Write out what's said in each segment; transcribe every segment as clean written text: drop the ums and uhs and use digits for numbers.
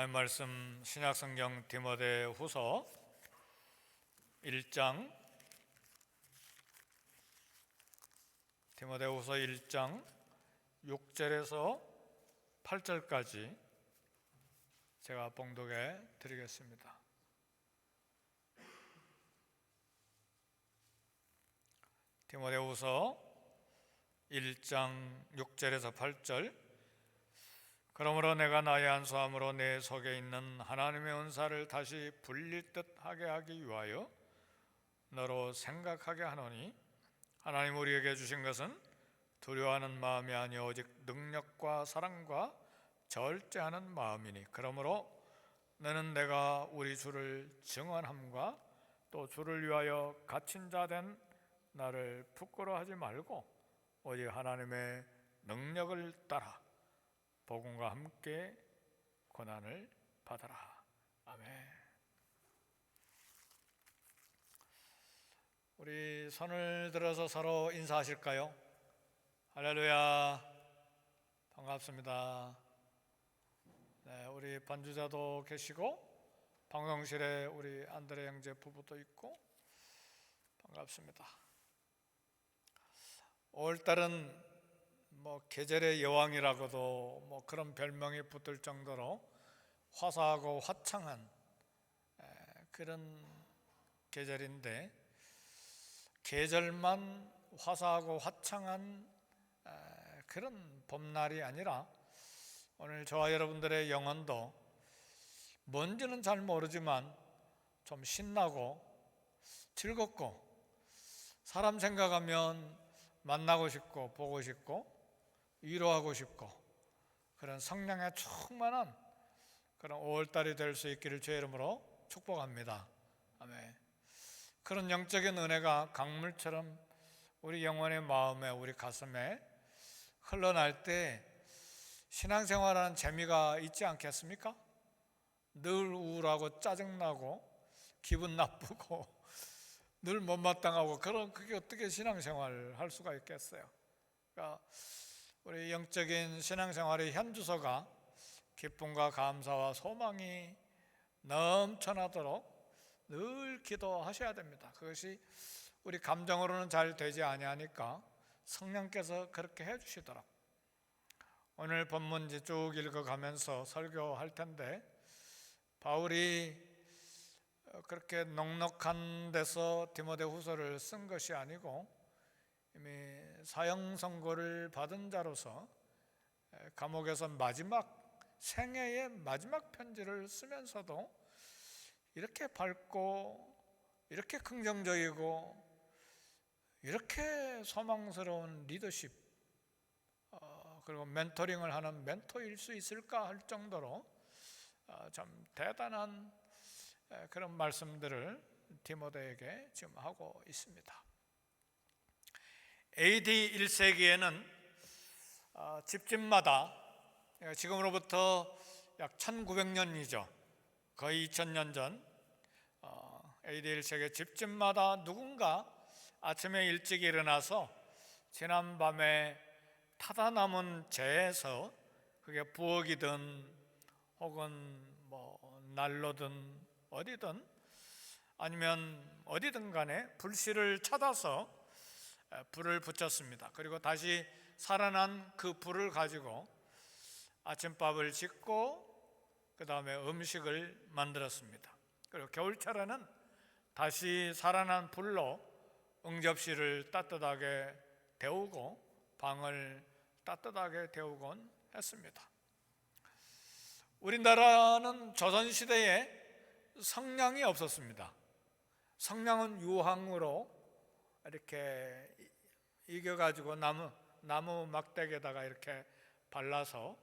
하나님 말씀 신약성경 디모데후서 1장 6절에서 8절까지 제가 봉독해 드리겠습니다. 디모데후서 1장 6절에서 8절. 그러므로 내가 나의 안수함으로 내 속에 있는 하나님의 은사를 다시 불릴 듯 하게 하기 위하여 너로 생각하게 하노니, 하나님 우리에게 주신 것은 두려워하는 마음이 아니오 오직 능력과 사랑과 절제하는 마음이니, 그러므로 너는 내가 우리 주를 증언함과 또 주를 위하여 갇힌 자 된 나를 부끄러워하지 말고 오직 하나님의 능력을 따라 복음과 함께 고난을 받아라. 아멘. 우리 손을 들어서 서로 인사하실까요? 할렐루야, 반갑습니다. 네, 우리 반주자도 계시고 방송실에 우리 안드레 형제 부부도 있고 반갑습니다. 5월달은 계절의 여왕이라고도 그런 별명이 붙을 정도로 화사하고 화창한 그런 계절인데, 계절만 화사하고 화창한 그런 봄날이 아니라 오늘 저와 여러분들의 영혼도 뭔지는 잘 모르지만 좀 신나고 즐겁고, 사람 생각하면 만나고 싶고 보고 싶고 위로하고 싶고 그런 성령에 충만한 그런 5월달이 될 수 있기를 주의 이름으로 축복합니다. 아멘. 그런 영적인 은혜가 강물처럼 우리 영혼의 마음에, 우리 가슴에 흘러날 때 신앙생활하는 재미가 있지 않겠습니까? 늘 우울하고 짜증나고 기분 나쁘고 늘 못마땅하고 그게 어떻게 신앙생활을 할 수가 있겠어요? 그러니까 우리 영적인 신앙생활의 현주소가 기쁨과 감사와 소망이 넘쳐나도록 늘 기도하셔야 됩니다. 그것이 우리 감정으로는 잘 되지 아니하니까 성령께서 그렇게 해주시도록. 오늘 본문지 쭉 읽어가면서 설교할 텐데, 바울이 그렇게 넉넉한 데서 디모데후서를 쓴 것이 아니고 이미 사형 선고를 받은 자로서 감옥에서 마지막 생애의 마지막 편지를 쓰면서도 이렇게 밝고 이렇게 긍정적이고 이렇게 소망스러운 리더십, 그리고 멘토링을 하는 멘토일 수 있을까 할 정도로 참 대단한 그런 말씀들을 디모데에게 지금 하고 있습니다. AD 1세기에는 집집마다, 지금으로부터 약 1900년이죠. 거의 2000년 전, AD 1세기 집집마다 누군가 아침에 일찍 일어나서 지난밤에 타다 남은 재에서, 그게 부엌이든 혹은 난로든 어디든 아니면 어디든 간에 불씨를 찾아서 불을 붙였습니다. 그리고 다시 살아난 그 불을 가지고 아침밥을 짓고 그 다음에 음식을 만들었습니다. 그리고 겨울철에는 다시 살아난 불로 응접실을 따뜻하게 데우고 방을 따뜻하게 데우곤 했습니다. 우리나라는 조선시대에 성냥이 없었습니다. 성냥은 유황으로 이렇게 이겨가지고 나무 막대기에다가 이렇게 발라서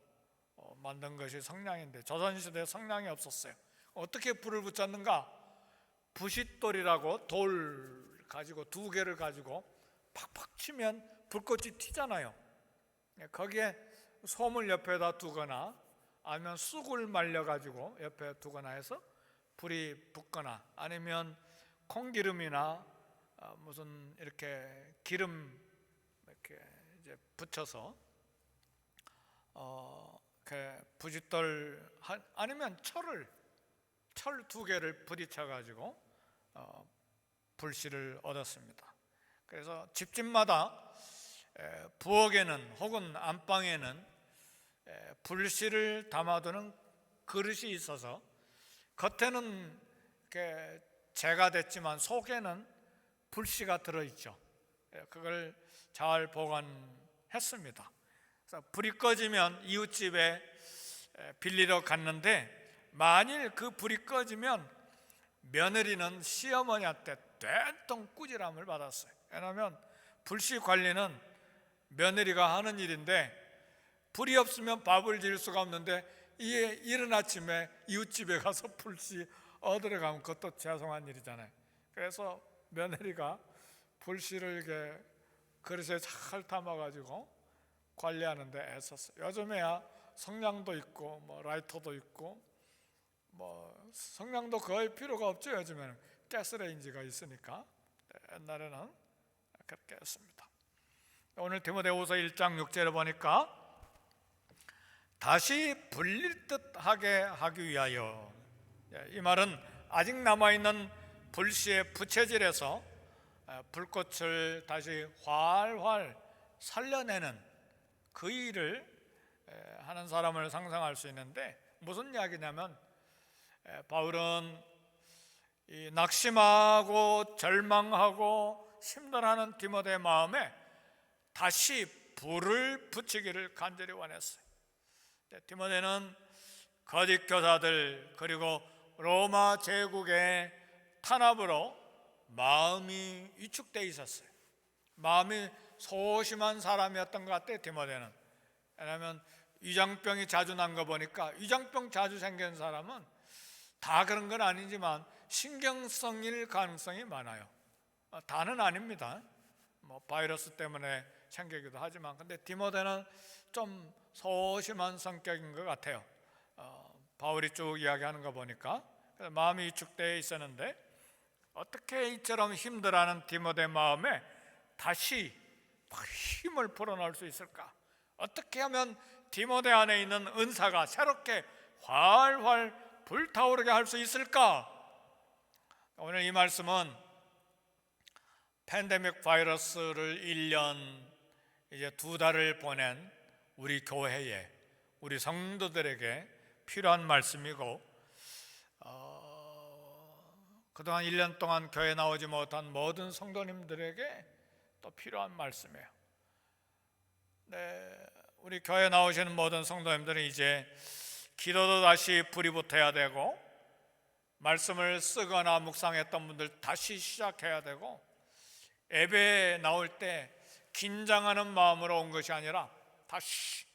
만든 것이 성냥인데, 조선시대에 성냥이 없었어요. 어떻게 불을 붙였는가? 부싯돌이라고 돌 가지고 2개를 가지고 팍팍 치면 불꽃이 튀잖아요. 거기에 솜을 옆에다 두거나 아니면 쑥을 말려가지고 옆에 두거나 해서 불이 붙거나, 아니면 콩기름이나 무슨 이렇게 기름 이렇게 이제 붙여서 부싯돌 아니면 철 2개를 부딪혀 가지고 불씨를 얻었습니다. 그래서 집집마다 부엌에는 혹은 안방에는 불씨를 담아두는 그릇이 있어서 겉에는 이렇게 재가 됐지만 속에는 불씨가 들어있죠. 그걸 잘 보관했습니다. 그래서 불이 꺼지면 이웃집에 빌리러 갔는데 만일 그 불이 꺼지면 며느리는 시어머니한테 된통 꾸지람을 받았어요. 왜냐하면 불씨 관리는 며느리가 하는 일인데 불이 없으면 밥을 지을 수가 없는데 이게 이른 아침에 이웃집에 가서 불씨 얻으러 가면 그것도 죄송한 일이잖아요. 그래서 며느리가 불씨를 이렇게 그릇에 잘 담아가지고 관리하는데 애썼어요. 요즘에야 성냥도 있고 뭐 라이터도 있고 뭐 성냥도 거의 필요가 없죠. 요즘에는 가스레인지가 있으니까. 옛날에는 그렇게 했습니다. 오늘 디모데후서 1장 6절에 보니까 다시 불릴 듯하게 하기 위하여, 이 말은 아직 남아있는 불씨의 부채질에서 불꽃을 다시 활활 살려내는 그 일을 하는 사람을 상상할 수 있는데, 무슨 이야기냐면 바울은 이 낙심하고 절망하고 힘들어하는 디모데의 마음에 다시 불을 붙이기를 간절히 원했어요. 디모데는 거짓 교사들 그리고 로마 제국의 탄압으로 마음이 위축되어 있었어요. 마음이 소심한 사람이었던 것 같아요, 디모데는. 왜냐하면 위장병이 자주 난 거 보니까, 위장병 자주 생긴 사람은 다 그런 건 아니지만 신경성일 가능성이 많아요. 다는 아닙니다. 뭐 바이러스 때문에 생기기도 하지만, 근데 디모데는 좀 소심한 성격인 것 같아요. 바울이 쭉 이야기하는 거 보니까. 그래서 마음이 위축되어 있었는데 어떻게 이처럼 힘들어하는 디모데 마음에 다시 힘을 불어넣을 수 있을까? 어떻게 하면 디모데 안에 있는 은사가 새롭게 활활 불타오르게 할 수 있을까? 오늘 이 말씀은 팬데믹 바이러스를 1년 이제 2달을 보낸 우리 교회에, 우리 성도들에게 필요한 말씀이고, 그동안 1년 동안 교회 나오지 못한 모든 성도님들에게 또 필요한 말씀이에요. 네, 우리 교회 나오시는 모든 성도님들은 이제 기도도 다시 불이 붙어야 되고, 말씀을 쓰거나 묵상했던 분들 다시 시작해야 되고, 예배에 나올 때 긴장하는 마음으로 온 것이 아니라 다시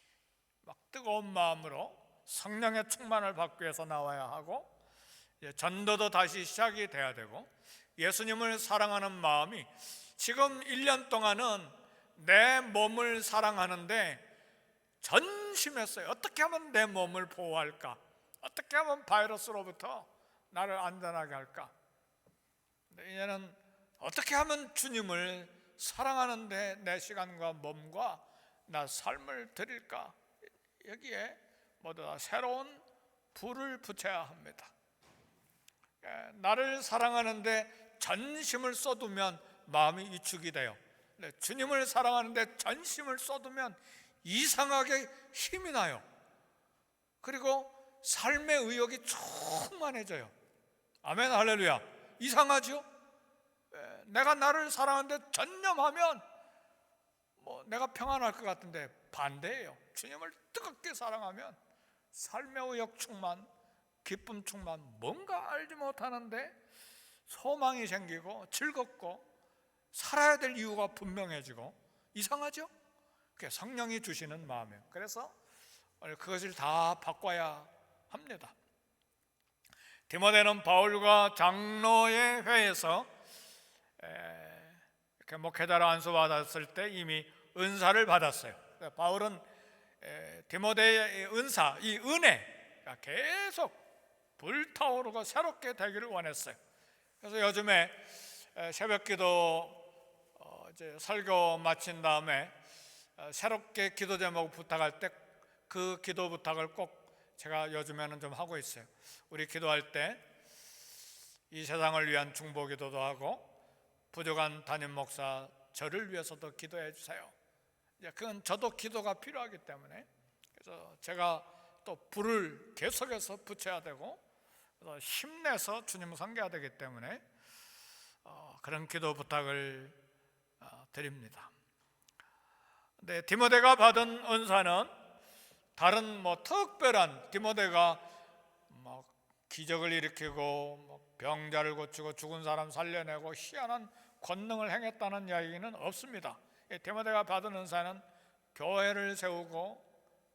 막 뜨거운 마음으로 성령의 충만을 받기 위해서 나와야 하고, 전도도 다시 시작이 돼야 되고, 예수님을 사랑하는 마음이 지금 1년 동안은 내 몸을 사랑하는데 전심했어요. 어떻게 하면 내 몸을 보호할까? 어떻게 하면 바이러스로부터 나를 안전하게 할까? 이제는 어떻게 하면 주님을 사랑하는데 내 시간과 몸과 나 삶을 드릴까? 여기에 모두 다 새로운 불을 붙여야 합니다. 나를 사랑하는데 전심을 쏟으면 마음이 위축이 돼요. 주님을 사랑하는데 전심을 쏟으면 이상하게 힘이 나요. 그리고 삶의 의욕이 충만해져요. 아멘, 할렐루야. 이상하죠? 내가 나를 사랑하는데 전념하면 내가 평안할 것 같은데 반대예요. 주님을 뜨겁게 사랑하면 삶의 의욕 충만, 기쁨 충만, 뭔가 알지 못하는데 소망이 생기고 즐겁고 살아야 될 이유가 분명해지고, 이상하죠? 그게 성령이 주시는 마음이에요. 그래서 그것을 다 바꿔야 합니다. 디모데는 바울과 장로의 회에서 이렇게 목회자로 안수받았을 때 이미 은사를 받았어요. 바울은 디모데의 은사, 이 은혜가 계속 불타오르고 새롭게 되기를 원했어요. 그래서 요즘에 새벽기도 이제 설교 마친 다음에 새롭게 기도 제목 부탁할 때 그 기도 부탁을 꼭 제가 요즘에는 좀 하고 있어요. 우리 기도할 때 이 세상을 위한 중보기도도 하고 부족한 담임 목사 저를 위해서도 기도해 주세요. 그건 저도 기도가 필요하기 때문에, 그래서 제가 또 불을 계속해서 붙여야 되고 그래서 힘내서 주님을 섬겨야 되기 때문에 그런 기도 부탁을 드립니다. 근데 디모데가 받은 은사는 다른 특별한, 디모데가 기적을 일으키고 병자를 고치고 죽은 사람 살려내고 희한한 권능을 행했다는 이야기는 없습니다. 디모데가 받은 은사는 교회를 세우고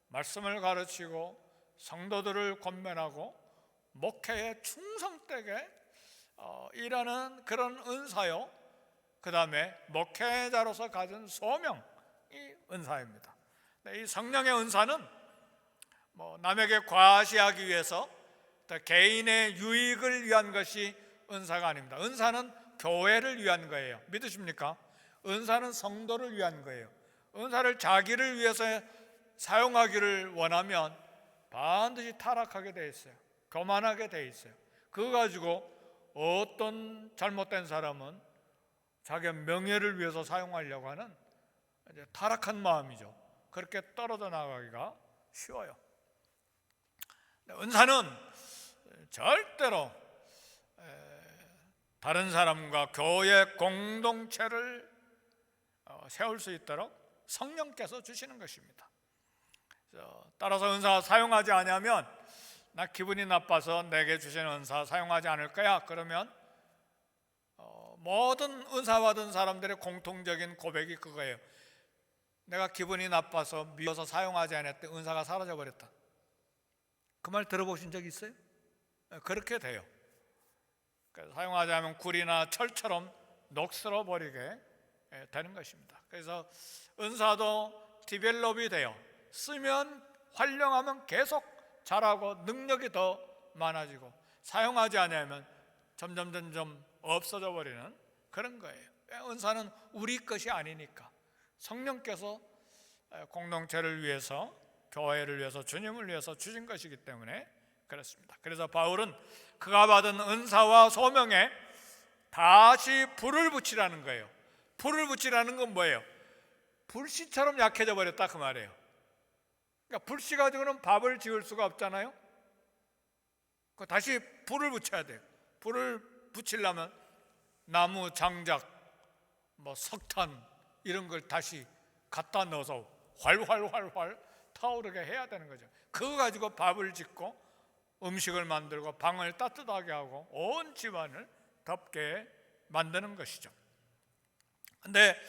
말씀을 가르치고 성도들을 권면하고 목회에 충성되게 일하는 그런 은사요, 그 다음에 목회자로서 가진 소명이 은사입니다. 이 성령의 은사는 남에게 과시하기 위해서 개인의 유익을 위한 것이 은사가 아닙니다. 은사는 교회를 위한 거예요. 믿으십니까? 은사는 성도를 위한 거예요. 은사를 자기를 위해서 사용하기를 원하면 반드시 타락하게 돼 있어요. 교만하게 돼 있어요. 그거 가지고 어떤 잘못된 사람은 자기의 명예를 위해서 사용하려고 하는 이제 타락한 마음이죠. 그렇게 떨어져 나가기가 쉬워요. 은사는 절대로 다른 사람과 교회 공동체를 세울 수 있도록 성령께서 주시는 것입니다. 따라서 은사 사용하지 않으면, 나 기분이 나빠서 내게 주시는 은사 사용하지 않을 거야, 그러면 모든 은사 받은 사람들의 공통적인 고백이 그거예요. 내가 기분이 나빠서 미워서 사용하지 않았더니 은사가 사라져 버렸다. 그 말 들어보신 적 있어요? 그렇게 돼요. 사용하지 않으면 굴이나 철처럼 녹슬어 버리게 되는 것입니다. 그래서 은사도 디벨롭이 돼요. 쓰면 활용하면 계속 잘하고 능력이 더 많아지고, 사용하지 않으면 점점 없어져 버리는 그런 거예요. 은사는 우리 것이 아니니까 성령께서 공동체를 위해서, 교회를 위해서, 주님을 위해서 주신 것이기 때문에 그렇습니다. 그래서 바울은 그가 받은 은사와 소명에 다시 불을 붙이라는 거예요. 불을 붙이라는 건 뭐예요? 불씨처럼 약해져 버렸다, 그 말이에요. 그러니까 불씨 가지고는 밥을 지을 수가 없잖아요. 다시 불을 붙여야 돼요. 불을 붙이려면 나무 장작, 석탄 이런 걸 다시 갖다 넣어서 활활 타오르게 해야 되는 거죠. 그거 가지고 밥을 짓고 음식을 만들고 방을 따뜻하게 하고 온 집안을 덥게 만드는 것이죠. 근데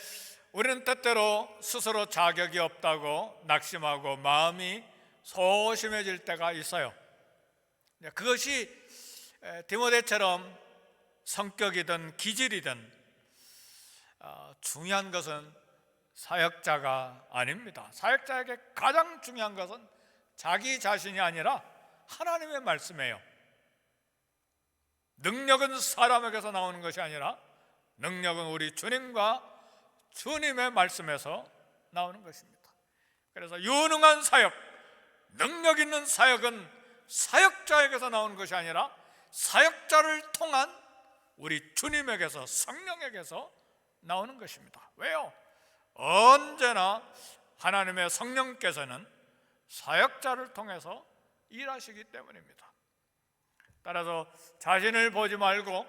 우리는 때때로 스스로 자격이 없다고 낙심하고 마음이 소심해질 때가 있어요. 그것이 디모데처럼 성격이든 기질이든 중요한 것은 사역자가 아닙니다. 사역자에게 가장 중요한 것은 자기 자신이 아니라 하나님의 말씀이에요. 능력은 사람에게서 나오는 것이 아니라 능력은 우리 주님과 주님의 말씀에서 나오는 것입니다. 그래서 유능한 사역, 능력 있는 사역은 사역자에게서 나오는 것이 아니라 사역자를 통한 우리 주님에게서, 성령에게서 나오는 것입니다. 왜요? 언제나 하나님의 성령께서는 사역자를 통해서 일하시기 때문입니다. 따라서 자신을 보지 말고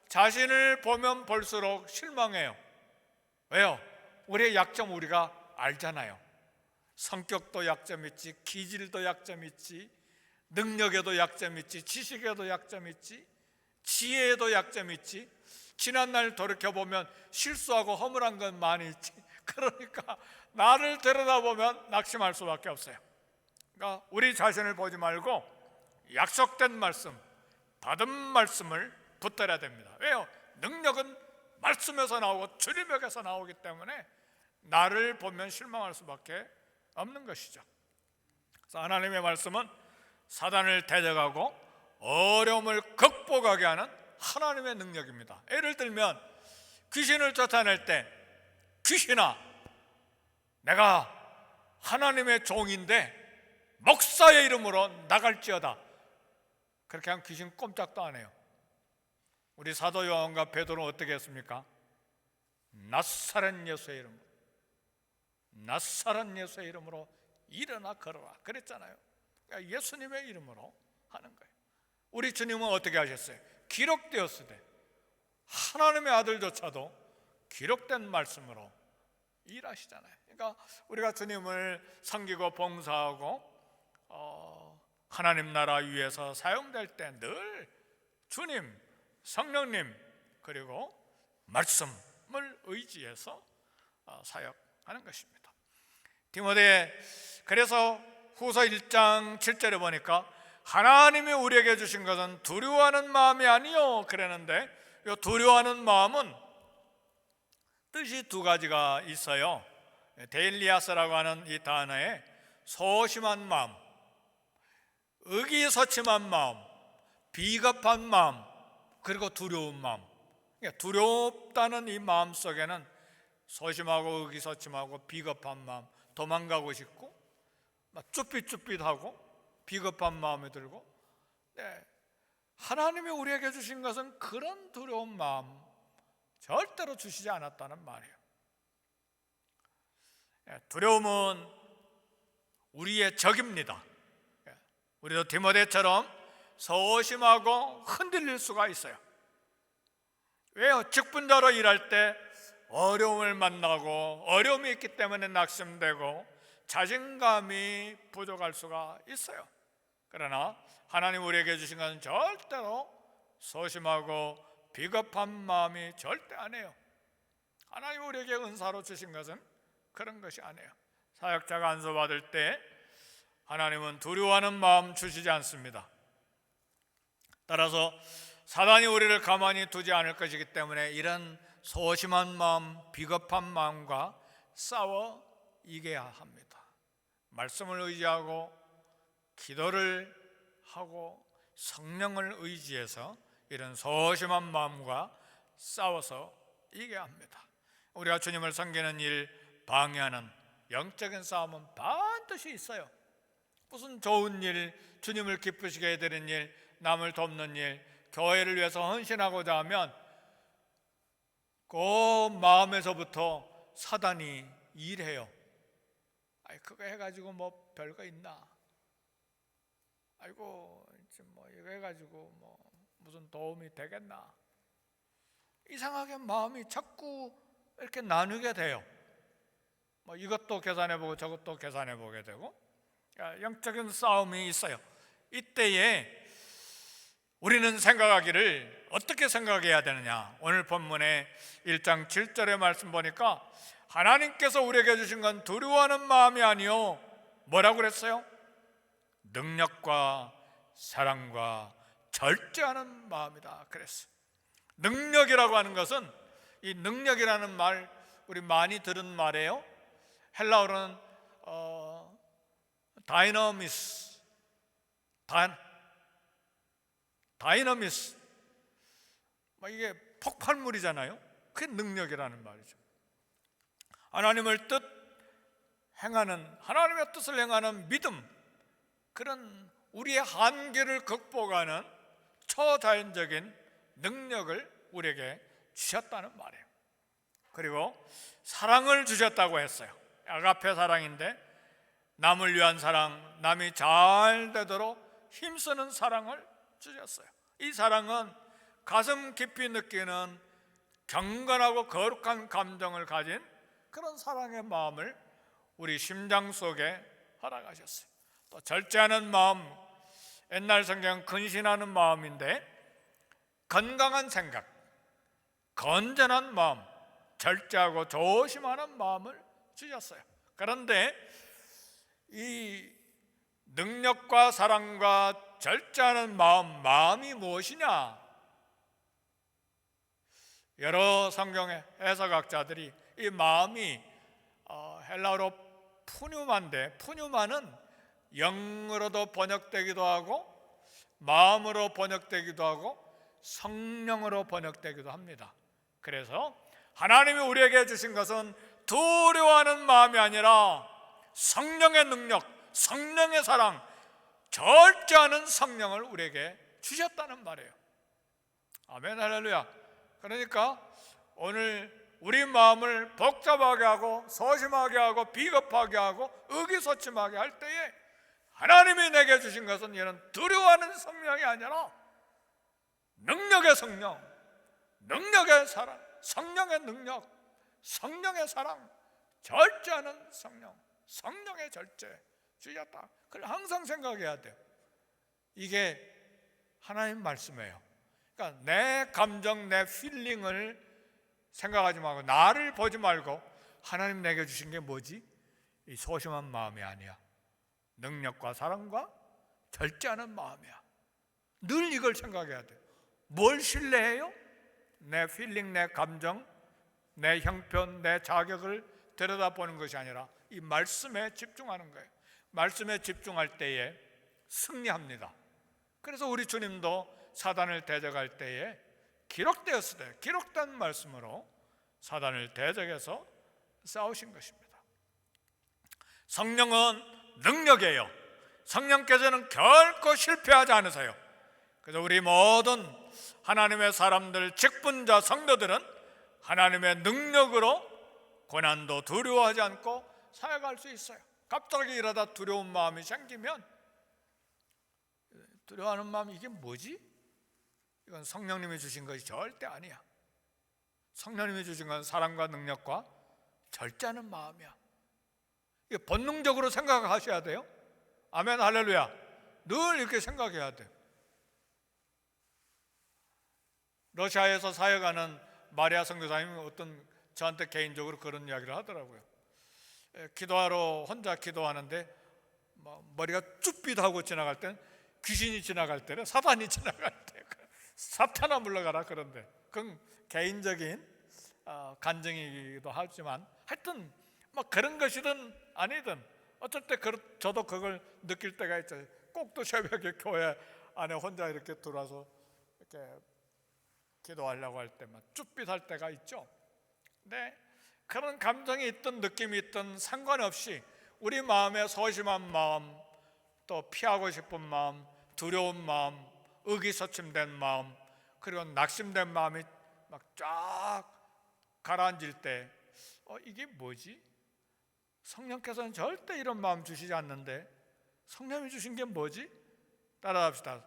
자신을 보면 볼수록 실망해요. 왜요? 우리의 약점 우리가 알잖아요. 성격도 약점 있지, 기질도 약점 있지, 능력에도 약점 있지, 지식에도 약점 있지, 지혜에도 약점 있지. 지난날 돌이켜보면 실수하고 허물한 건 많이 있지. 그러니까 나를 들여다보면 낙심할 수밖에 없어요. 그러니까 우리 자신을 보지 말고 약속된 말씀, 받은 말씀을 붙들어야 됩니다. 왜요? 능력은 말씀에서 나오고 주님에게서 나오기 때문에 나를 보면 실망할 수밖에 없는 것이죠. 그래서 하나님의 말씀은 사단을 대적하고 어려움을 극복하게 하는 하나님의 능력입니다. 예를 들면 귀신을 쫓아낼 때, 귀신아, 내가 하나님의 종인데 목사의 이름으로 나갈지어다. 그렇게 하면 귀신 꼼짝도 안 해요. 우리 사도 요한과 베드로는 어떻게 했습니까? 나사렛 예수의 이름으로, 나사렛 예수의 이름으로 일어나 걸어라 그랬잖아요. 그러니까 예수님의 이름으로 하는 거예요. 우리 주님은 어떻게 하셨어요? 기록되었으되 하나님의 아들조차도 기록된 말씀으로 일하시잖아요. 그러니까 우리가 주님을 섬기고 봉사하고 하나님 나라 위에서 사용될 때 늘 주님, 성령님 그리고 말씀을 의지해서 사역하는 것입니다. 디모데, 그래서 후서 1장 7절에 보니까 하나님이 우리에게 주신 것은 두려워하는 마음이 아니요 그랬는데, 이 두려워하는 마음은 뜻이 두 가지가 있어요. 데일리아스라고 하는 이 단어에 소심한 마음, 의기소침한 마음, 비겁한 마음, 그리고 두려운 마음. 그러니까 두렵다는 이 마음 속에는 소심하고 의기소침하고 비겁한 마음, 도망가고 싶고 막 쭈삣쭈삣하고 비겁한 마음이 들고, 하나님이 우리에게 주신 것은 그런 두려운 마음 절대로 주시지 않았다는 말이에요. 두려움은 우리의 적입니다. 우리도 디모데처럼 소심하고 흔들릴 수가 있어요. 왜요? 직분자로 일할 때 어려움을 만나고 어려움이 있기 때문에 낙심되고 자신감이 부족할 수가 있어요. 그러나 하나님 우리에게 주신 것은 절대로 소심하고 비겁한 마음이 절대 아니에요. 하나님 우리에게 은사로 주신 것은 그런 것이 아니에요. 사역자가 안수받을 때 하나님은 두려워하는 마음 주시지 않습니다. 따라서 사단이 우리를 가만히 두지 않을 것이기 때문에 이런 소심한 마음, 비겁한 마음과 싸워 이겨야 합니다. 말씀을 의지하고 기도를 하고 성령을 의지해서 이런 소심한 마음과 싸워서 이겨야 합니다. 우리가 주님을 섬기는 일 방해하는 영적인 싸움은 반드시 있어요. 무슨 좋은 일, 주님을 기쁘시게 해드리는 일, 남을 돕는 일, 교회를 위해서 헌신하고자 하면 그 마음에서부터 사단이 일해요. 그거 해가지고 뭐 별거 있나? 아이고 뭐 이거 해가지고 뭐 무슨 도움이 되겠나? 이상하게 마음이 자꾸 이렇게 나누게 돼요. 뭐 이것도 계산해보고 저것도 계산해보게 되고 영적인 싸움이 있어요. 이때에 우리는 생각하기를 어떻게 생각해야 되느냐? 오늘 본문의 1장 7절의 말씀 보니까 하나님께서 우리에게 주신 건 두려워하는 마음이 아니요 뭐라고 그랬어요? 능력과 사랑과 절제하는 마음이다 그랬어요. 능력이라고 하는 것은, 이 능력이라는 말 우리 많이 들은 말이에요. 헬라어로는 다이너미스, 이게 폭발물이잖아요. 그게 능력이라는 말이죠. 하나님의 뜻을 행하는 믿음, 그런 우리의 한계를 극복하는 초자연적인 능력을 우리에게 주셨다는 말이에요. 그리고 사랑을 주셨다고 했어요. 아가페 사랑인데 남을 위한 사랑, 남이 잘 되도록 힘쓰는 사랑을 주셨어요. 이 사랑은 가슴 깊이 느끼는 경건하고 거룩한 감정을 가진 그런 사랑의 마음을 우리 심장 속에 허락하셨어요. 또 절제하는 마음, 옛날 성경 근신하는 마음인데 건강한 생각, 건전한 마음, 절제하고 조심하는 마음을 주셨어요. 그런데 이 능력과 사랑과 절제하는 마음이 무엇이냐? 여러 성경의 해석학자들이 이 마음이 헬라어로 푸뉴마인데, 푸뉴마는 영으로도 번역되기도 하고 마음으로 번역되기도 하고 성령으로 번역되기도 합니다. 그래서 하나님이 우리에게 주신 것은 두려워하는 마음이 아니라 성령의 능력, 성령의 사랑, 절제하는 성령을 우리에게 주셨다는 말이에요. 아멘, 할렐루야. 그러니까 오늘 우리 마음을 복잡하게 하고 소심하게 하고 비겁하게 하고 의기소침하게 할 때에 하나님이 내게 주신 것은 이런 두려워하는 성령이 아니라 능력의 성령, 능력의 사랑, 성령의 능력, 성령의 사랑, 절제하는 성령, 성령의 절제 주셨다. 그걸 항상 생각해야 돼요. 이게 하나님 말씀이에요. 그러니까 내 감정, 내 필링을 생각하지 말고, 나를 보지 말고 하나님 내게 주신 게 뭐지? 이 소심한 마음이 아니야. 능력과 사랑과 절제하는 마음이야. 늘 이걸 생각해야 돼. 뭘 신뢰해요? 내 필링, 내 감정, 내 형편, 내 자격을 들여다보는 것이 아니라 이 말씀에 집중하는 거예요. 말씀에 집중할 때에 승리합니다. 그래서 우리 주님도 사단을 대적할 때에 기록되었을 때, 기록된 말씀으로 사단을 대적해서 싸우신 것입니다. 성령은 능력이에요. 성령께서는 결코 실패하지 않으세요. 그래서 우리 모든 하나님의 사람들, 직분자, 성도들은 하나님의 능력으로 고난도 두려워하지 않고 살아갈 수 있어요. 갑자기 이러다 두려운 마음이 생기면, 두려워하는 마음이 이게 뭐지? 이건 성령님이 주신 것이 절대 아니야. 성령님이 주신 건 사랑과 능력과 절제하는 마음이야. 이게 본능적으로 생각하셔야 돼요. 아멘, 할렐루야. 늘 이렇게 생각해야 돼요. 러시아에서 사역하는 마리아 선교사님이 저한테 개인적으로 그런 이야기를 하더라고요. 기도하러 혼자 기도하는데 머리가 쭈삣하고 지나갈 때는 귀신이 지나갈 때는 사탄이 지나갈 때 사탄아 물러가라 그런데, 그건 개인적인 간증이기도 하지만 하여튼 그런 것이든 아니든 어쩔 때 저도 그걸 느낄 때가 있죠. 꼭 또 새벽에 교회 안에 혼자 이렇게 들어와서 이렇게 기도하려고 할 때만 쭈삣할 때가 있죠. 근데 그런 감정이 있든 느낌이 있든 상관없이 우리 마음에 소심한 마음, 또 피하고 싶은 마음, 두려운 마음, 의기소침된 마음, 그리고 낙심된 마음이 막 쫙 가라앉을 때 이게 뭐지? 성령께서는 절대 이런 마음 주시지 않는데 성령이 주신 게 뭐지? 따라합시다.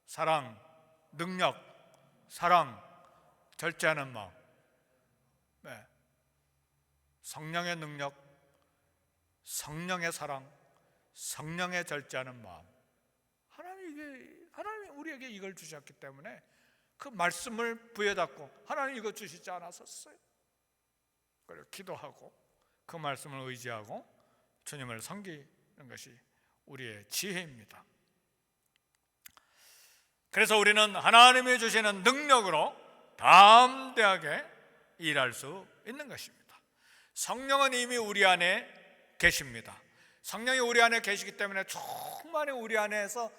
사랑, 능력, 사랑, 절제하는 마음. 네. 성령의 능력, 성령의 사랑, 성령의 절제하는 마음. 하나님이 우리에게 이걸 주셨기 때문에 그 말씀을 부여잡고 하나님 이거 주시지 않았었어요. 그래서 기도하고 그 말씀을 의지하고 주님을 섬기는 것이 우리의 지혜입니다. 그래서 우리는 하나님이 주시는 능력으로 담대하게 일할 수 있는 것입니다. 성령은 이미 우리 안에 계십니다. 성령이 우리 안에 계시기 때문에 충만히 우리 안에서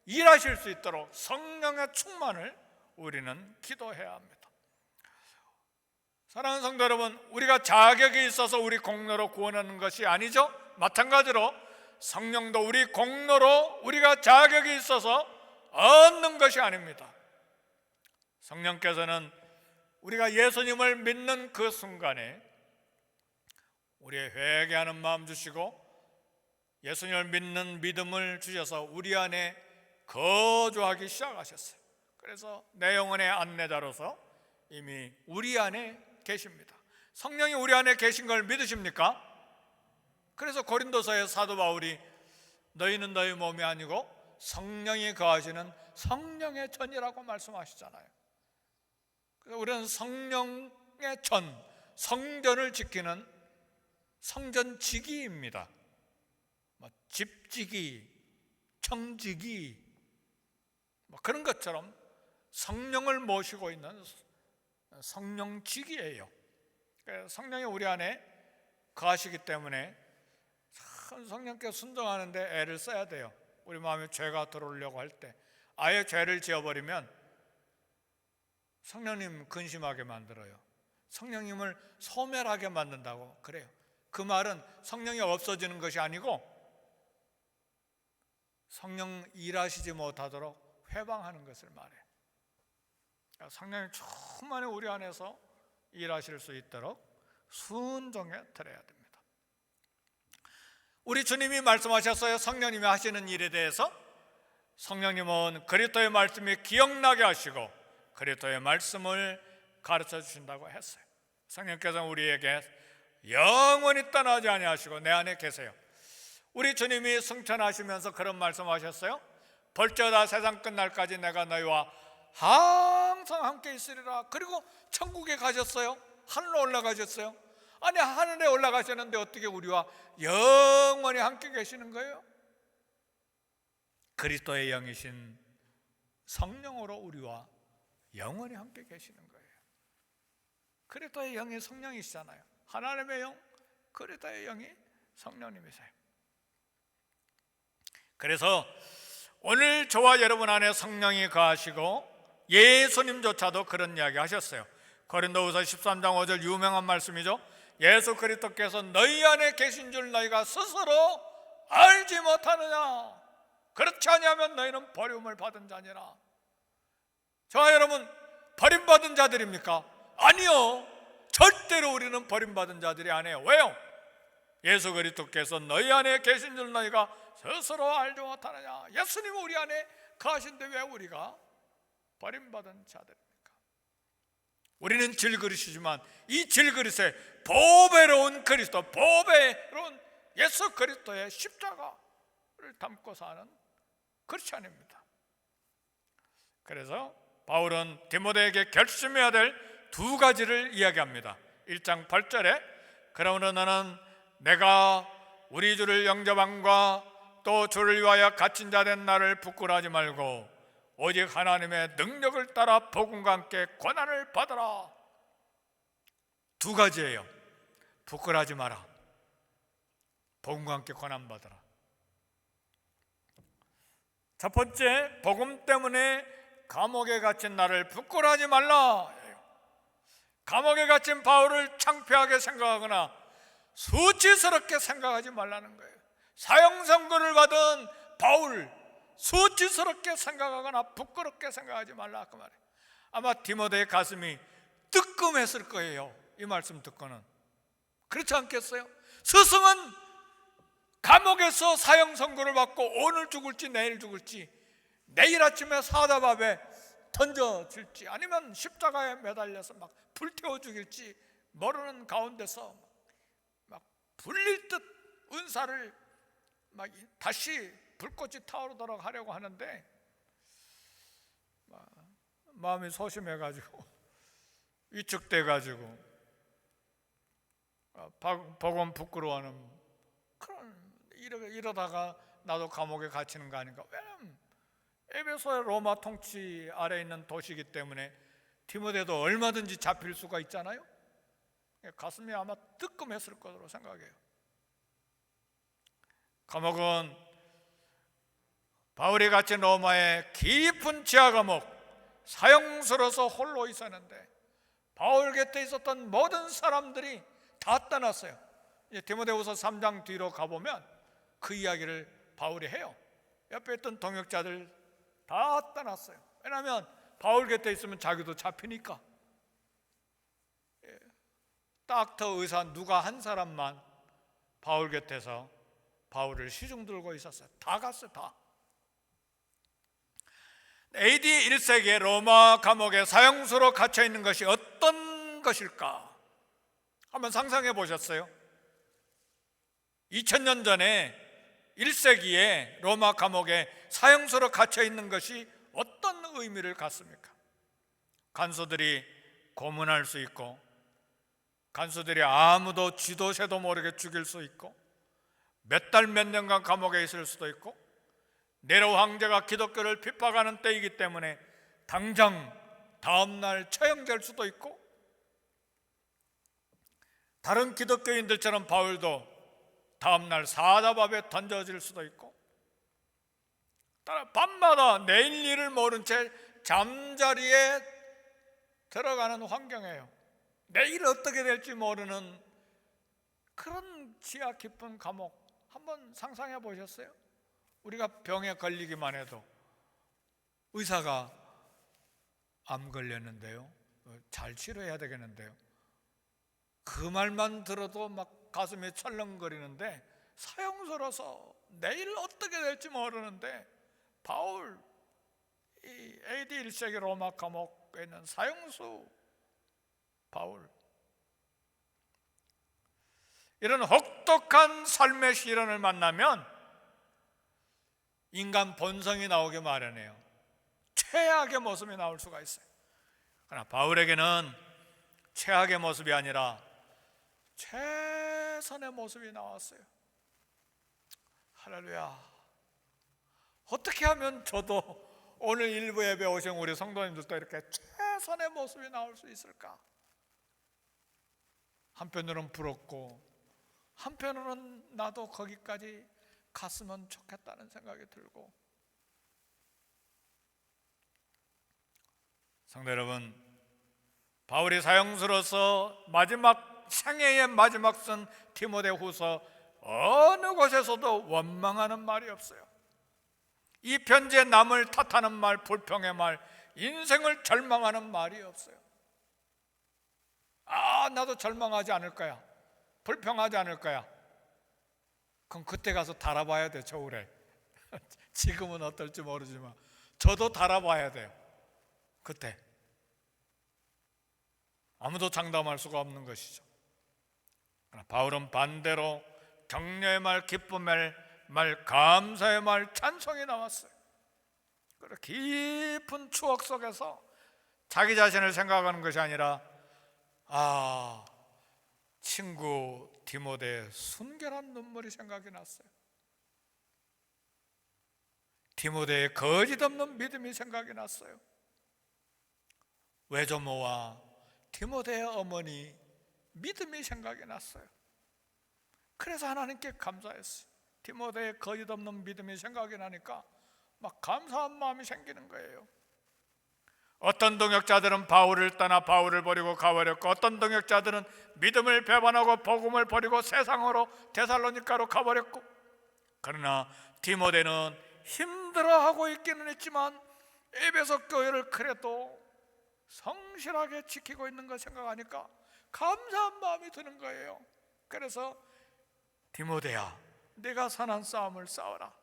일하실 수 있도록 성령의 충만을 우리는 기도해야 합니다. 사랑하는 성도 여러분, 우리가 자격이 있어서 우리 공로로 구원하는 것이 아니죠. 마찬가지로 성령도 우리 공로로 우리가 자격이 있어서 얻는 것이 아닙니다. 성령께서는 우리가 예수님을 믿는 그 순간에 우리의 회개하는 마음 주시고 예수님을 믿는 믿음을 주셔서 우리 안에 거주하기 시작하셨어요. 그래서 내 영혼의 안내자로서 이미 우리 안에 계십니다. 성령이 우리 안에 계신 걸 믿으십니까? 그래서 고린도서의 사도 바울이 너희는 너희 몸이 아니고 성령이 거하시는 성령의 전이라고 말씀하시잖아요. 그래서 우리는 성령의 전, 성전을 지키는 성전지기입니다. 집지기, 청지기 그런 것처럼 성령을 모시고 있는 성령지기예요. 성령이 우리 안에 거하시기 때문에 참 성령께 순종하는데 애를 써야 돼요. 우리 마음에 죄가 들어오려고 할 때 아예 죄를 지어버리면 성령님 근심하게 만들어요. 성령님을 소멸하게 만든다고 그래요. 그 말은 성령이 없어지는 것이 아니고 성령 일하시지 못하도록 회방하는 것을 말해요. 성령이 충만히 우리 안에서 일하실 수 있도록 순종에 들어야 됩니다. 우리 주님이 말씀하셨어요. 성령님이 하시는 일에 대해서 성령님은 그리스도의 말씀이 기억나게 하시고 그리스도의 말씀을 가르쳐 주신다고 했어요. 성령께서는 우리에게 영원히 떠나지 아니하시고 내 안에 계세요. 우리 주님이 승천하시면서 그런 말씀하셨어요. 벌저다 세상 끝날까지 내가 너희와 항상 함께 있으리라. 그리고 천국에 가셨어요. 하늘로 올라가셨어요. 아니, 하늘에 올라가셨는데 어떻게 우리와 영원히 함께 계시는 거예요? 그리스도의 영이신 성령으로 우리와 영원히 함께 계시는 거예요. 그리스도의 영이 성령이시잖아요. 하나님의 영, 그리스도의 영이 성령님이세요. 그래서 오늘 저와 여러분 안에 성령이 거하시고 예수님조차도 그런 이야기 하셨어요. 고린도후서 13장 5절 유명한 말씀이죠. 예수 그리스도께서 너희 안에 계신 줄 너희가 스스로 알지 못하느냐. 그렇지 아니하면 너희는 버림을 받은 자니라. 저와 여러분 버림받은 자들입니까? 아니요, 절대로 우리는 버림받은 자들이 아니에요. 왜요? 예수 그리스도께서 너희 안에 계신 줄 너희가 스스로 알지 못하느냐. 예수님은 우리 안에 거하신데 왜 우리가 버림받은 자들입니까? 우리는 질그릇이지만 이 질그릇에 보배로운 그리스도, 보배로운 예수 그리스도의 십자가를 담고 사는 크리스찬입니다. 그래서 바울은 디모데에게 결심해야 될 두 가지를 이야기합니다. 1장 8절에 그러므로 너는 내가 우리 주를 영접함과 또 주를 위하여 갇힌 자 된 나를 부끄러워하지 말고 오직 하나님의 능력을 따라 복음과 함께 고난을 받아라. 두 가지예요. 부끄러워하지 마라. 복음과 함께 고난 받아라. 첫 번째, 복음 때문에 감옥에 갇힌 나를 부끄러워하지 말라. 감옥에 갇힌 바울을 창피하게 생각하거나 수치스럽게 생각하지 말라는 거예요. 사형 선고를 받은 바울 수치스럽게 생각하거나 부끄럽게 생각하지 말라 그 말이에요. 아마 디모데의 가슴이 뜨끔했을 거예요. 이 말씀 듣고는. 그렇지 않겠어요? 스승은 감옥에서 사형 선고를 받고 오늘 죽을지 내일 죽을지, 내일 아침에 사자밥에 던져질지 아니면 십자가에 매달려서 막 불태워 죽일지 모르는 가운데서 막 불릴 듯 은사를 막 다시 불꽃이 타오르도록 하려고 하는데 마음이 소심해가지고 위축돼가지고 복음 부끄러워하는 그런, 이러다가 나도 감옥에 갇히는 거 아닌가. 왜냐면 에베소의 로마 통치 아래 있는 도시이기 때문에 디모데도 얼마든지 잡힐 수가 있잖아요. 가슴이 아마 뜨끔했을 것으로 생각해요. 감옥은 바울이 갇힌 로마의 깊은 지하 감옥, 사형수로서 홀로 있었는데 바울 곁에 있었던 모든 사람들이 다 떠났어요. 디모데후서 3장 뒤로 가보면 그 이야기를 바울이 해요. 옆에 있던 동역자들 다 떠났어요. 왜냐하면 바울 곁에 있으면 자기도 잡히니까. 닥터 의사 누가 한 사람만 바울 곁에서 바울을 시중 들고 있었어요. 다 갔어요. 다. AD 1세기에 로마 감옥에 사형수로 갇혀 있는 것이 어떤 것일까? 한번 상상해 보셨어요? 2000년 전에 1세기에 로마 감옥에 사형수로 갇혀 있는 것이 어떤 의미를 갖습니까? 간수들이 고문할 수 있고, 간수들이 아무도 쥐도 새도 모르게 죽일 수 있고, 몇 달 몇 년간 감옥에 있을 수도 있고, 네로 황제가 기독교를 핍박하는 때이기 때문에 당장 다음날 처형될 수도 있고, 다른 기독교인들처럼 바울도 다음날 사자밥에 던져질 수도 있고, 따라 밤마다 내일 일을 모른 채 잠자리에 들어가는 환경이에요. 내일 어떻게 될지 모르는 그런 지하 깊은 감옥 한번 상상해 보셨어요? 우리가 병에 걸리기만 해도 의사가 암 걸렸는데요, 잘 치료해야 되겠는데요, 그 말만 들어도 막 가슴이 철렁거리는데 사형수로서 내일 어떻게 될지 모르는데 바울, 이 AD 1세기 로마 감옥에 있는 사형수 바울, 이런 혹독한 삶의 시련을 만나면 인간 본성이 나오기 마련해요. 최악의 모습이 나올 수가 있어요. 그러나 바울에게는 최악의 모습이 아니라 최선의 모습이 나왔어요. 할렐루야. 어떻게 하면 저도 오늘 일부 예배 오신 우리 성도님들도 이렇게 최선의 모습이 나올 수 있을까? 한편으로는 부럽고 한편으로는 나도 거기까지 갔으면 좋겠다는 생각이 들고. 성도 여러분, 바울이 사형수로서 마지막 생애의 마지막 쓴 디모데후서 어느 곳에서도 원망하는 말이 없어요. 이 편지에 남을 탓하는 말, 불평의 말, 인생을 절망하는 말이 없어요. 나도 절망하지 않을 거야, 불평하지 않을 거야. 그럼 그때 가서 달아봐야 돼, 저울에. 지금은 어떨지 모르지만 저도 달아봐야 돼요. 그때 아무도 장담할 수가 없는 것이죠. 바울은 반대로 격려의 말, 기쁨의 말, 감사의 말, 찬송이 나왔어요. 그리고 깊은 추억 속에서 자기 자신을 생각하는 것이 아니라 친구 디모데의 순결한 눈물이 생각이 났어요. 디모데의 거짓 없는 믿음이 생각이 났어요. 외조모와 디모데의 어머니 믿음이 생각이 났어요. 그래서 하나님께 감사했어요. 디모데의 거짓 없는 믿음이 생각이 나니까 막 감사한 마음이 생기는 거예요. 어떤 동역자들은 바울을 떠나 바울을 버리고 가버렸고, 어떤 동역자들은 믿음을 배반하고 복음을 버리고 세상으로 데살로니가로 가버렸고, 그러나 디모데는 힘들어하고 있기는 했지만 에베소 교회를 그래도 성실하게 지키고 있는 걸 생각하니까 감사한 마음이 드는 거예요. 그래서 디모데야, 네가 선한 싸움을 싸워라.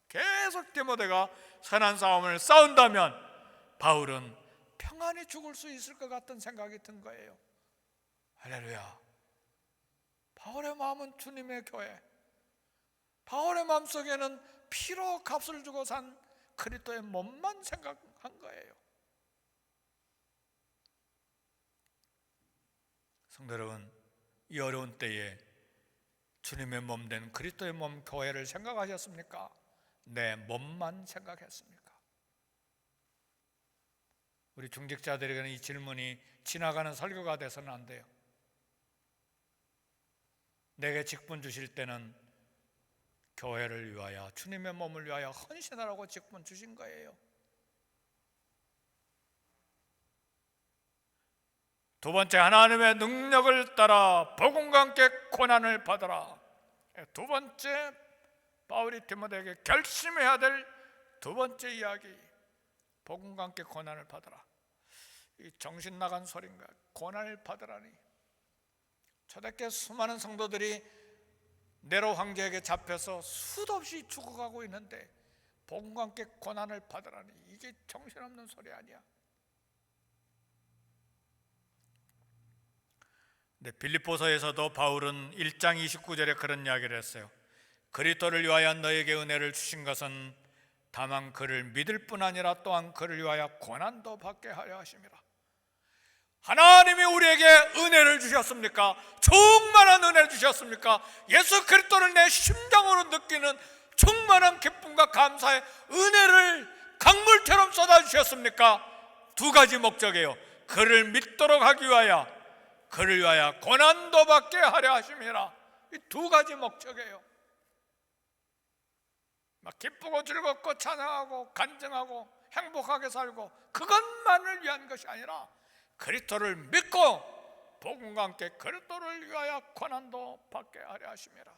계속 디모데가 선한 싸움을 싸운다면 바울은 평안히 죽을 수 있을 것 같은 생각이 든 거예요. 할렐루야. 바울의 마음은 주님의 교회, 바울의 마음속에는 피로 값을 주고 산 그리스도의 몸만 생각한 거예요. 성도 여러분, 이 어려운 때에 주님의 몸 된 그리스도의 몸 교회를 생각하셨습니까? 내 몸만 생각했습니까? 우리 중직자들에게는 이 질문이 지나가는 설교가 돼서는 안 돼요. 내게 직분 주실 때는 교회를 위하여, 주님의 몸을 위하여 헌신하라고 직분 주신 거예요. 두 번째, 하나님의 능력을 따라 복음과 함께 고난을 받아라. 두 번째, 바울이 디모데에게 결심해야 될 두 번째 이야기, 복음과 함께 고난을 받아라. 이 정신 나간 소린가? 고난을 받으라니. 초대교회 수많은 성도들이 네로 황제에게 잡혀서 수도 없이 죽어가고 있는데 복음과 함께 고난을 받으라니, 이게 정신없는 소리 아니야. 빌립보서에서도 바울은 1장 29절에 그런 이야기를 했어요. 그리스도를 위하여 너에게 은혜를 주신 것은 다만 그를 믿을 뿐 아니라 또한 그를 위하여 고난도 받게 하려 하심이라. 하나님이 우리에게 은혜를 주셨습니까? 충만한 은혜를 주셨습니까? 예수 그리스도를 내 심장으로 느끼는 충만한 기쁨과 감사의 은혜를 강물처럼 쏟아주셨습니까? 두 가지 목적이에요. 그를 믿도록 하기 위하여, 그를 위하여 고난도 받게 하려 하심이라. 이 두 가지 목적이에요. 막 기쁘고 즐겁고 찬양하고 간증하고 행복하게 살고 그것만을 위한 것이 아니라 그리스도를 믿고 복음과 함께 그리스도를 위하여 고난도 받게 하려 하심이라.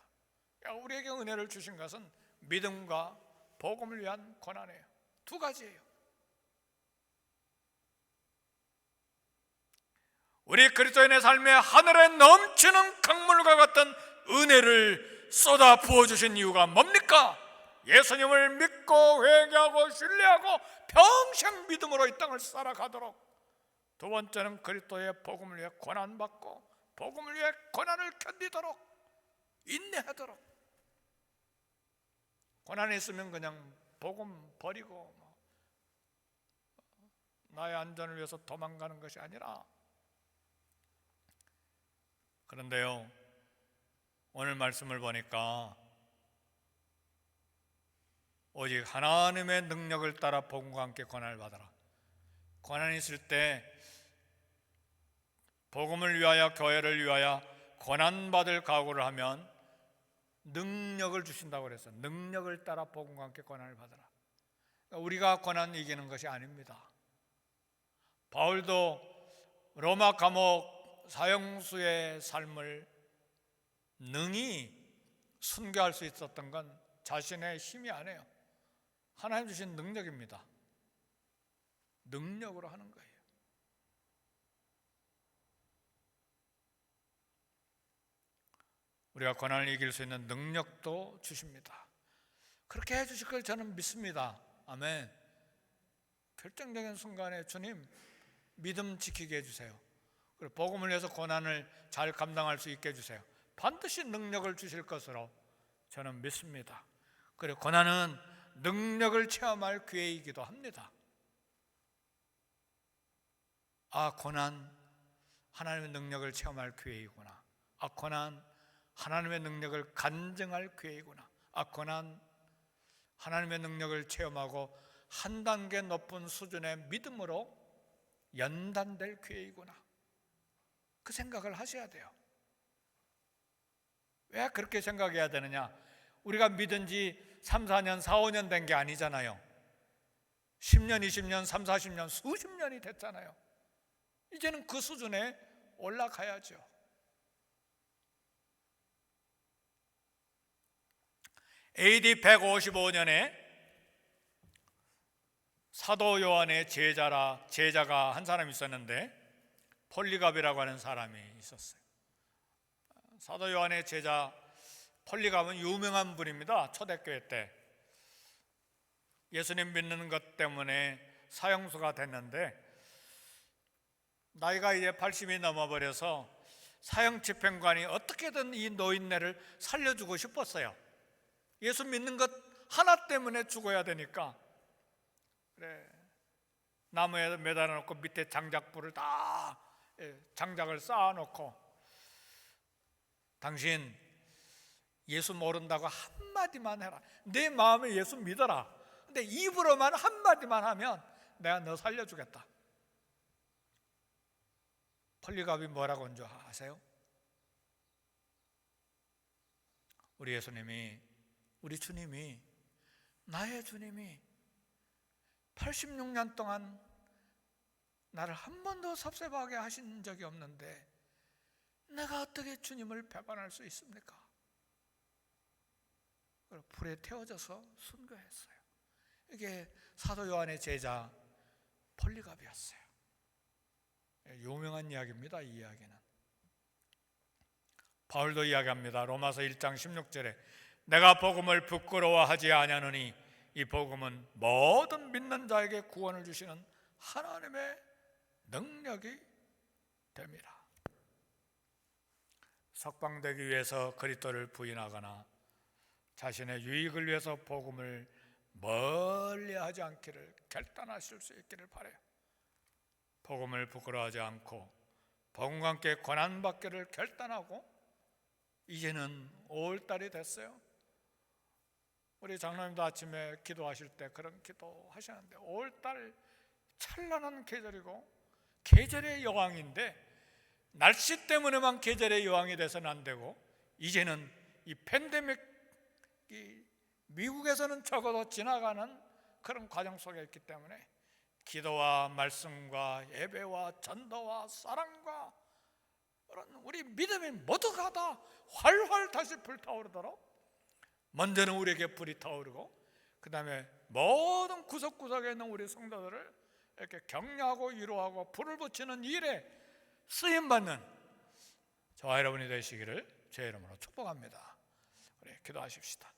우리에게 은혜를 주신 것은 믿음과 복음을 위한 고난이에요. 두 가지예요. 우리 그리스도인의 삶에 하늘에 넘치는 강물과 같은 은혜를 쏟아 부어주신 이유가 뭡니까? 예수님을 믿고 회개하고 신뢰하고 평생 믿음으로 이 땅을 살아가도록, 두 번째는 그리스도의 복음을 위해 고난받고 복음을 위해 고난을 견디도록, 인내하도록. 고난이 있으면 그냥 복음 버리고 나의 안전을 위해서 도망가는 것이 아니라. 그런데요, 오늘 말씀을 보니까 오직 하나님의 능력을 따라 복음과 함께 고난을 받아라. 고난이 있을 때 복음을 위하여, 교회를 위하여 고난받을 각오를 하면 능력을 주신다고 그랬어요. 능력을 따라 복음과 함께 고난을 받아라. 우리가 고난 이기는 것이 아닙니다. 바울도 로마 감옥 사형수의 삶을 능히 순교할 수 있었던 건 자신의 힘이 아니에요. 하나님 주신 능력입니다. 능력으로 하는 거예요. 우리가 고난을 이길 수 있는 능력도 주십니다. 그렇게 해주실 걸 저는 믿습니다. 아멘. 결정적인 순간에 주님 믿음 지키게 해주세요. 그리고 복음을 위해서 고난을 잘 감당할 수 있게 해주세요. 반드시 능력을 주실 것으로 저는 믿습니다. 그리고 고난은 능력을 체험할 기회이기도 합니다. 아, 고난 하나님의 능력을 체험할 기회이구나. 아, 고난 하나님의 능력을 간증할 기회이구나. 아, 고난 하나님의 능력을 체험하고 한 단계 높은 수준의 믿음으로 연단될 기회이구나. 그 생각을 하셔야 돼요. 왜 그렇게 생각해야 되느냐? 우리가 믿은 지 3, 4년, 4, 5년 된 게 아니잖아요. 10년, 20년, 3, 40년, 수십 년이 됐잖아요. 이제는 그 수준에 올라가야죠. AD 155년에 사도 요한의 제자가 한 사람이 있었는데, 폴리갑이라고 하는 사람이 있었어요. 사도 요한의 제자 폴리갑은 유명한 분입니다. 초대교회 때 예수님 믿는 것 때문에 사형수가 됐는데, 나이가 이제 80이 넘어버려서 사형 집행관이 어떻게든 이 노인네를 살려주고 싶었어요. 예수 믿는 것 하나 때문에 죽어야 되니까. 그래, 나무에 매달아 놓고 밑에 장작불을 다 장작을 쌓아놓고, 당신 예수 모른다고 한마디만 해라. 내 마음에 예수 믿어라. 근데 입으로만 한마디만 하면 내가 너 살려주겠다. 폴리갑이 뭐라고 한 줄 아세요? 우리 예수님이, 우리 주님이, 나의 주님이 86년 동안 나를 한 번도 섭섭하게 하신 적이 없는데 내가 어떻게 주님을 배반할 수 있습니까? 불에 태워져서 순교했어요. 이게 사도 요한의 제자 폴리갑이었어요. 유명한 이야기입니다. 이 이야기는 바울도 이야기합니다. 로마서 1장 16절에 내가 복음을 부끄러워하지 아니하노니 이 복음은 모든 믿는 자에게 구원을 주시는 하나님의 능력이 됩니다. 석방되기 위해서 그리스도를 부인하거나 자신의 유익을 위해서 복음을 멀리하지 않기를 결단하실 수 있기를 바라요. 복음을 부끄러워하지 않고 복음과 함께 고난받기를 결단하고, 이제는 5월달이 됐어요. 우리 장로님도 아침에 기도하실 때 그런 기도 하시는데, 5월달 찬란한 계절이고 계절의 여왕인데 날씨 때문에만 계절의 여왕이 돼서는 안 되고, 이제는 이 팬데믹이 미국에서는 적어도 지나가는 그런 과정 속에 있기 때문에 기도와 말씀과 예배와 전도와 사랑과 그런 우리 믿음이 모두가 다 활활 다시 불타오르도록, 먼저는 우리에게 불이 타오르고 그 다음에 모든 구석구석에 있는 우리 성도들을 이렇게 격려하고 위로하고 불을 붙이는 일에 쓰임받는 저와 여러분이 되시기를 주의 이름으로 축복합니다. 우리 기도하십시다.